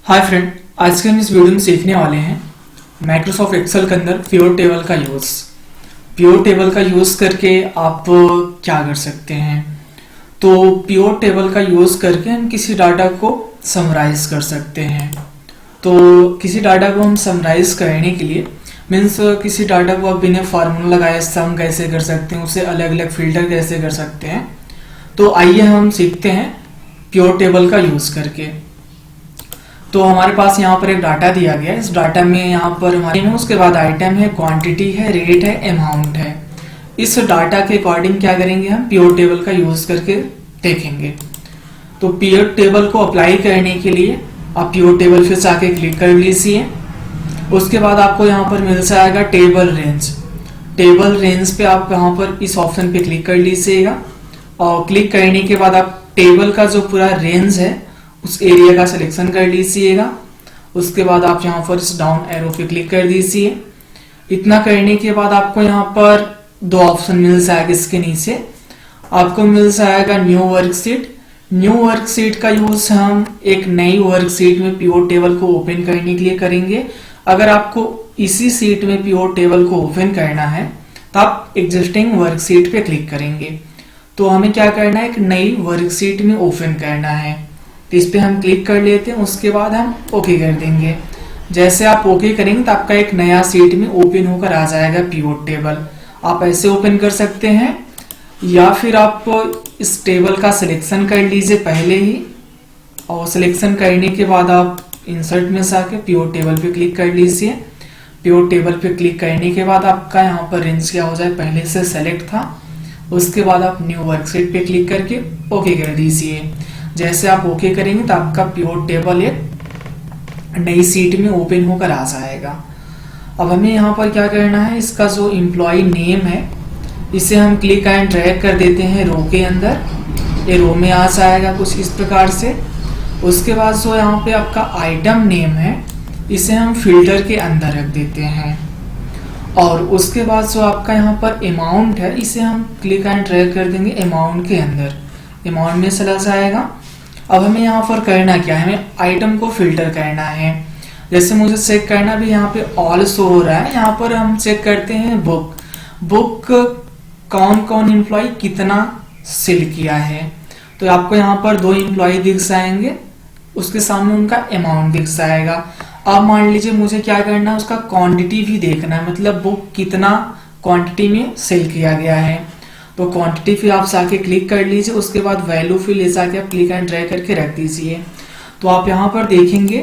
Hi friend, आज के हम इस वीडियो में सीखने वाले हैं माइक्रोसॉफ्ट एक्सेल के अंदर पिवट टेबल का यूज़। पिवट टेबल का यूज़ करके आप क्या कर सकते हैं। तो पिवट टेबल का यूज़ करके हम किसी डाटा को समराइज कर सकते हैं। तो किसी डाटा को हम समराइज करने के लिए मीन्स किसी डाटा को आप बिना फार्मूला लगाए सम कैसे कर सकते हैं, उसे अलग अलग फिल्टर कैसे कर सकते हैं। तो आइए हम सीखते हैं पिवट टेबल का यूज़ करके। तो हमारे पास यहाँ पर एक डाटा दिया गया है। इस डाटा में यहाँ पर हमारे में उसके बाद आइटम है, क्वांटिटी है, रेट है, अमाउंट है। इस डाटा के अकॉर्डिंग क्या करेंगे, हम पिवट टेबल का यूज करके देखेंगे। तो पिवट टेबल को अप्लाई करने के लिए आप पिवट टेबल फिर जाके क्लिक कर लीजिए। उसके बाद आपको यहाँ पर मिल जाएगा टेबल रेंज। टेबल रेंज पे आप यहाँ पर इस ऑप्शन पे क्लिक कर लीजिएगा और क्लिक करने के बाद आप टेबल का जो पूरा रेंज है उस एरिया का सिलेक्शन कर लीजिएगा। उसके बाद आप यहाँ पर इस डाउन एरो पे क्लिक कर दीजिए। इतना करने के बाद आपको यहाँ पर दो ऑप्शन मिल जाएगा। इसके नीचे आपको मिल जाएगा न्यू वर्कशीट। न्यू वर्कशीट का यूज हम एक नई वर्कशीट में पिवट टेबल को ओपन करने के लिए करेंगे। अगर आपको इसी सीट में पिवट टेबल को ओपन करना है तो आप एग्जिस्टिंग वर्कशीट पे क्लिक करेंगे। तो हमें क्या करना है, एक नई वर्कशीट में ओपन करना है। तो इस पे हम क्लिक कर लेते हैं। उसके बाद हम ओके कर देंगे। जैसे आप ओके करेंगे तो आपका एक नया सीट में ओपन होकर आ जाएगा पिवट टेबल। आप ऐसे ओपन कर सकते हैं या फिर आप इस टेबल का सिलेक्शन कर लीजिए पहले ही, और सिलेक्शन करने के बाद आप इंसर्ट में जाके पिवट टेबल पे क्लिक कर लीजिए। पिवट टेबल पे क्लिक करने के बाद आपका यहाँ पर रेंज क्या हो जाए, पहले से सेलेक्ट था। उसके बाद आप न्यू वर्कशीट पे क्लिक करके ओके कर दीजिए। जैसे आप ओके करेंगे तो आपका पिवट टेबल एक नई सीट में ओपन होकर आ जाएगा। अब हमें यहाँ पर क्या करना है, इसका जो एम्प्लॉय नेम है इसे हम क्लिक एंड ड्रैग कर देते हैं रो के अंदर। ये रो में आ जाएगा कुछ इस प्रकार से। उसके बाद जो यहाँ पे आपका आइटम नेम है इसे हम फिल्टर के अंदर रख देते हैं। और उसके बाद जो आपका यहाँ पर अमाउंट है इसे हम क्लिक एंड ड्रैग कर देंगे अमाउंट के अंदर। अमाउंट में चला जाएगा। अब हमें यहाँ पर करना क्या है, हमें आइटम को फिल्टर करना है। जैसे मुझे चेक करना भी यहाँ पे ऑल शो हो रहा है। यहाँ पर हम चेक करते हैं बुक कौन कौन एम्प्लॉय कितना सेल किया है। तो आपको यहाँ पर दो एम्प्लॉय दिख जाएंगे, उसके सामने उनका अमाउंट दिख जाएगा। अब मान लीजिए मुझे क्या करना है, उसका क्वांटिटी भी देखना है, मतलब बुक कितना क्वांटिटी में सेल किया गया है। तो क्वांटिटी फिर आप जाके क्लिक कर लीजिए। उसके बाद वैल्यू फिर ले जाके आप क्लिक एंड ड्रैग करके रख दीजिए। तो आप यहाँ पर देखेंगे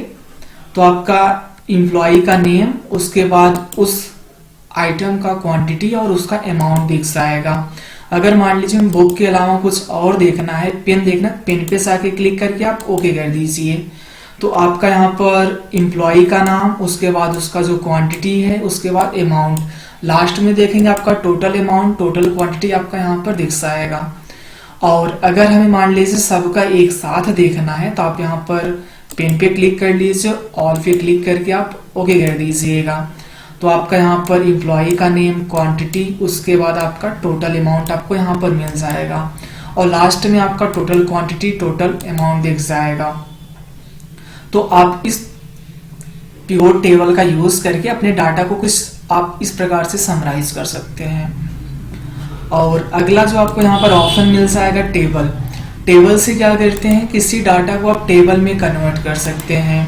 तो आपका एम्प्लॉय का नेम, उसके बाद उस आइटम का क्वांटिटी और उसका अमाउंट दिख जाएगा। अगर मान लीजिए हम बुक के अलावा कुछ और देखना है, पेन देखना, पेन पे जाके क्लिक करके आप ओके कर दीजिए। तो आपका यहाँ पर एम्प्लॉय का नाम, उसके बाद उसका जो क्वांटिटी है, उसके बाद अमाउंट, लास्ट में देखेंगे आपका टोटल अमाउंट, टोटल क्वांटिटी आपका यहाँ पर दिख जाएगा। और अगर हमें मान लीजिए सबका एक साथ देखना है तो आप यहाँ पर पेन पे क्लिक कर लीजिए, ऑल पे क्लिक करके आप ओके कर दीजिएगा। तो आपका यहाँ पर एम्प्लॉय का नेम, क्वांटिटी, उसके बाद आपका टोटल अमाउंट आपको यहाँ पर मिल जाएगा। और लास्ट में आपका टोटल क्वांटिटी, टोटल अमाउंट दिख जाएगा। तो आप इस पिवट टेबल का यूज करके अपने डाटा को कुछ आप इस प्रकार से समराइज कर सकते हैं। और अगला जो आपको यहाँ पर ऑप्शन मिल जाएगा टेबल। टेबल से क्या करते हैं, किसी डाटा को आप टेबल में कन्वर्ट कर सकते हैं।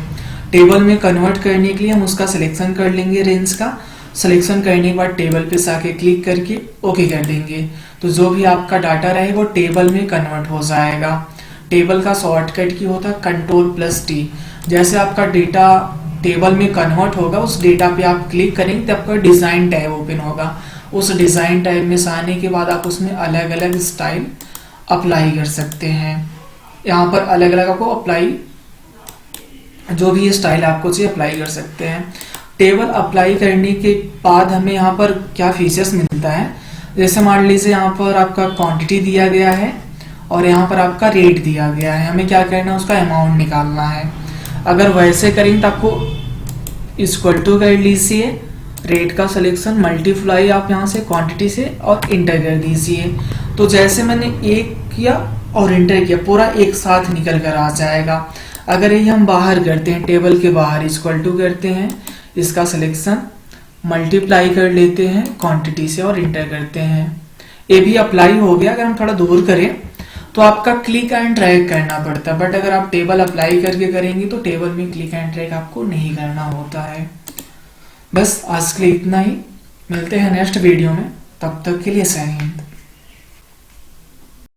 टेबल में कन्वर्ट करने के लिए हम उसका सिलेक्शन कर लेंगे, रेंज का। सिलेक्शन करने के बाद टेबल पे जाके क्लिक करके ओके कर देंगे। तो जो भी आपका डाटा रहेगा वो टेबल में कन्वर्ट हो जाएगा। टेबल का शॉर्टकट की होता है Ctrl+T। जैसे आपका डेटा टेबल में कन्वर्ट होगा, उस डेटा पे आप क्लिक करेंगे तो आपका डिजाइन टैब ओपन होगा। उस डिजाइन टैब में आने के बाद आप उसमें अलग अलग स्टाइल अप्लाई कर सकते हैं। यहाँ पर अलग अलग आपको अप्लाई, जो भी स्टाइल आपको चाहिए अप्लाई कर सकते हैं। टेबल अप्लाई करने के बाद हमें यहाँ पर क्या फीचर्स मिलता है, जैसे मान लीजिए यहाँ पर आपका क्वांटिटी दिया गया है और यहाँ पर आपका रेट दिया गया है। हमें क्या करना है, उसका अमाउंट निकालना है। अगर वैसे करेंगे तो आपको इक्वल टू कर लीजिए, रेट का सिलेक्शन, मल्टीप्लाई आप यहाँ से क्वांटिटी से और इंटर कर दीजिए। तो जैसे मैंने एक किया और इंटर किया, पूरा एक साथ निकल कर आ जाएगा। अगर ये हम बाहर करते हैं, टेबल के बाहर इक्वल टू करते हैं इसका सिलेक्शन, मल्टीप्लाई कर लेते हैं क्वांटिटी से और इंटर करते हैं, ये भी अप्लाई हो गया। अगर हम थोड़ा दूर करें तो आपका क्लिक एंड ड्रैग करना पड़ता है, बट अगर आप टेबल अप्लाई करके करेंगे तो टेबल में क्लिक एंड ड्रैग आपको नहीं करना होता है। बस आज के लिए इतना ही, मिलते हैं नेक्स्ट वीडियो में, तब तक के लिए जय हिंद।